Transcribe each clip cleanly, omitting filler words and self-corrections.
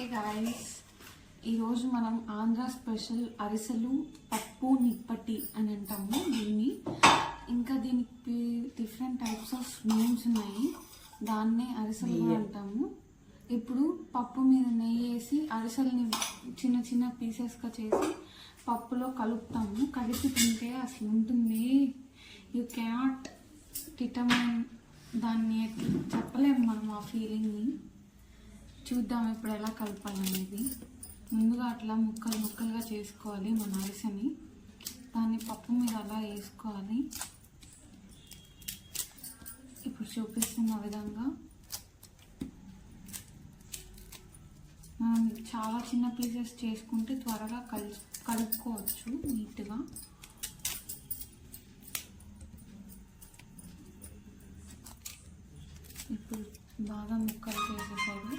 Hey guys, ఈరోజు మనం Andhra special అరిసెలు పప్పు నిప్పటి అని అంటాము దీన్ని. ఇంకా దీనికి డిఫరెంట్ టైప్స్ ఆఫ్ నేమ్స్ ఉన్నాయి. దాన్నే అరిసెలు అంటాము. ఇప్పుడు పప్పు మీద నెయ్యి వేసి అరిసెల్ని చిన్న చిన్న పీసెస్గా చేసి పప్పులో కలుపుతాము. కలిపి తింటే అసలు ఉంటుంది. యూ కెనాట్ డిటర్మైన్ దాన్ని, చెప్పలేము మనం ఆ ఫీలింగ్ని. చూద్దాం ఇప్పుడు ఎలా కలపాలనేది. ముందుగా అట్లా ముక్కలు ముక్కలుగా చేసుకోవాలి మన అరిసెని. దాన్ని పప్పు మీద అలా వేసుకోవాలి. ఇప్పుడు చూపిస్తున్న విధంగా మనం చాలా చిన్న పీసెస్ చేసుకుంటే త్వరగా కలుపుకోవచ్చు నీట్గా. ఇప్పుడు బాగా ముక్కలు చేసేసారు.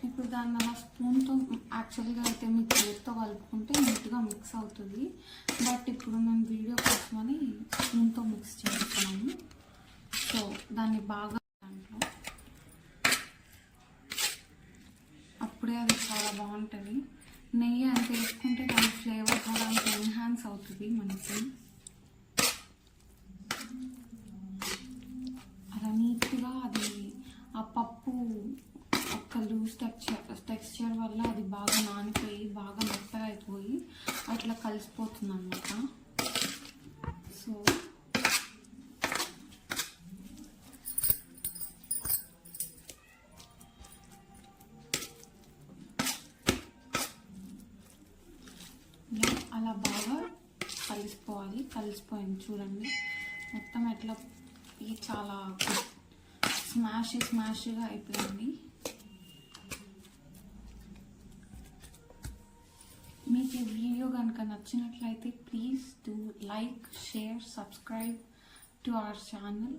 ఇప్పుడు దాన్ని అలా స్పూన్తో, యాక్చువల్గా అయితే మీకు చేతితో కలుపుకుంటే నీట్గా మిక్స్ అవుతుంది. బట్ ఇప్పుడు మేము వీడియో కోసమని స్పూన్తో మిక్స్ చేస్తున్నాము. సో దాన్ని బాగా దాంట్లో అప్పుడే అది చాలా బాగుంటుంది. నెయ్యి అంత వేసుకుంటే దాని ఫ్లేవర్ కూడా అంత ఎన్హాన్స్ అవుతుంది మనకి. అలా నీట్గా అది ఆ పప్పు ఒక లూజ్ టెక్స్చర్ వల్ల అది బాగా నానిపోయి బాగా మెత్తగా అయిపోయి అట్లా కలిసిపోతుంది అన్నమాట. సో అలా బాగా కలిసిపోవాలి. కలిసిపోయింది చూడండి మొత్తం. ఎట్లా ఇది చాలా స్మాష్గా అయిపోయింది. మీకు ఈ వీడియో కనుక నచ్చినట్లయితే please do like, share, subscribe to our channel.